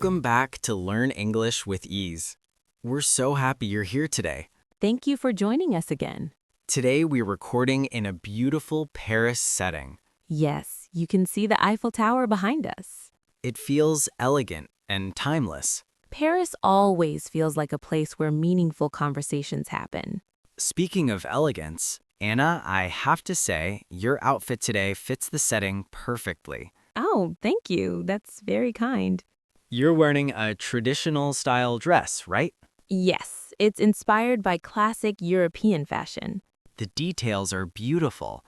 Welcome back to Learn English with Ease. We're so happy you're here today. Thank you for joining us again. Today we're recording in a beautiful Paris setting. Yes, you can see the Eiffel Tower behind us. It feels elegant and timeless. Paris always feels like a place where meaningful conversations happen. Speaking of elegance, Anna, I have to say, your outfit today fits the setting perfectly. Oh, thank you. That's very kind. You're wearing a traditional style dress, right? Yes, it's inspired by classic European fashion. The details are beautiful.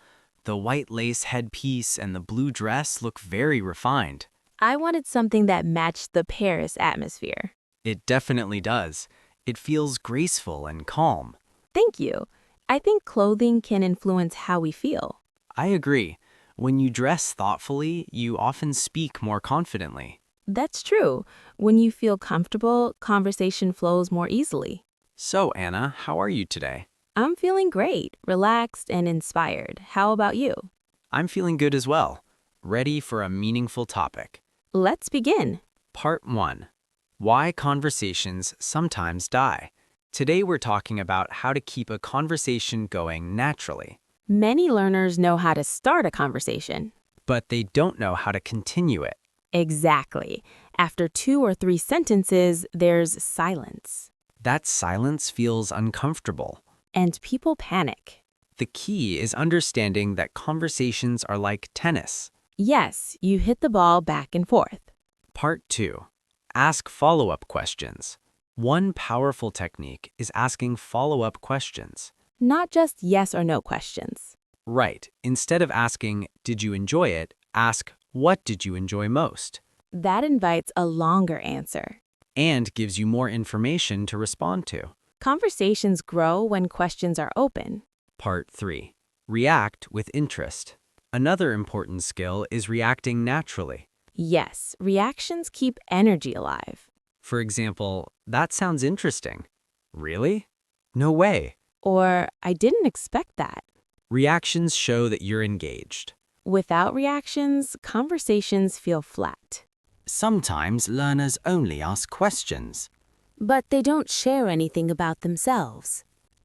The white lace headpiece and the blue dress look very refined. I wanted something that matched the Paris atmosphere. It definitely does. It feels graceful and calm. Thank you. I think clothing can influence how we feel. I agree. When you dress thoughtfully, you often speak more confidently. That's true. When you feel comfortable, conversation flows more easily. So, Anna, how are you today? I'm feeling great, relaxed, and inspired. How about you? I'm feeling good as well. Ready for a meaningful topic. Let's begin. Part 1. Why conversations sometimes die. Today we're talking about how to keep a conversation going naturally. Many learners know how to start a conversation. But they don't know how to continue it. Exactly. After 2 or 3 sentences, there's silence. That silence feels uncomfortable. And people panic. The key is understanding that conversations are like tennis. Yes, you hit the ball back and forth. Part 2. Ask follow-up questions. One powerful technique is asking follow-up questions. Not just yes or no questions. Right. Instead of asking, "Did you enjoy it?" ask, "What did you enjoy most?" That invites a longer answer. And gives you more information to respond to. Conversations grow when questions are open. Part 3. React with interest. Another important skill is reacting naturally. Yes, reactions keep energy alive. For example, "That sounds interesting." "Really? No way." Or, I didn't expect that. Reactions show that you're engaged. Without reactions, conversations feel flat. Sometimes learners only ask questions. But they don't share anything about themselves.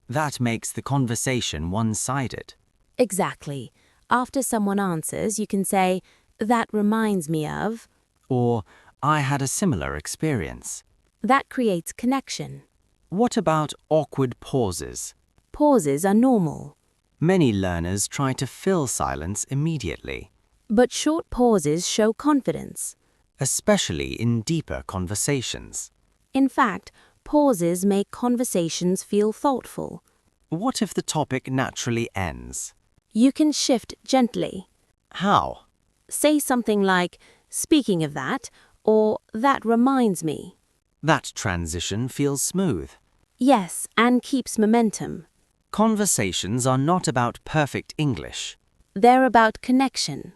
That makes the conversation one-sided. Exactly. After someone answers, you can say, "That reminds me of." Or, "I had a similar experience." That creates connection. What about awkward pauses? Pauses are normal. Many learners try to fill silence immediately, But short pauses show confidence. especially in deeper conversations. In fact, pauses make conversations feel thoughtful. What if the topic naturally ends? You can shift gently. How? Say something like, "Speaking of that," or "That reminds me." That transition feels smooth. Yes, and keeps momentum. Conversations are not about perfect English. They're about connection.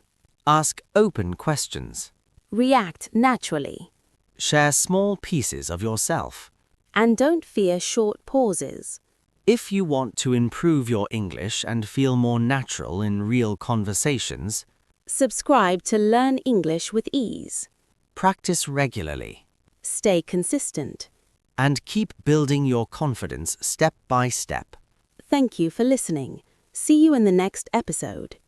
Ask open questions. React naturally. Share small pieces of yourself. And don't fear short pauses. If you want to improve your English and feel more natural in real conversations, Subscribe to Learn English with Ease. practice regularly Stay consistent. and keep building your confidence step by step. Thank you for listening. See you in the next episode.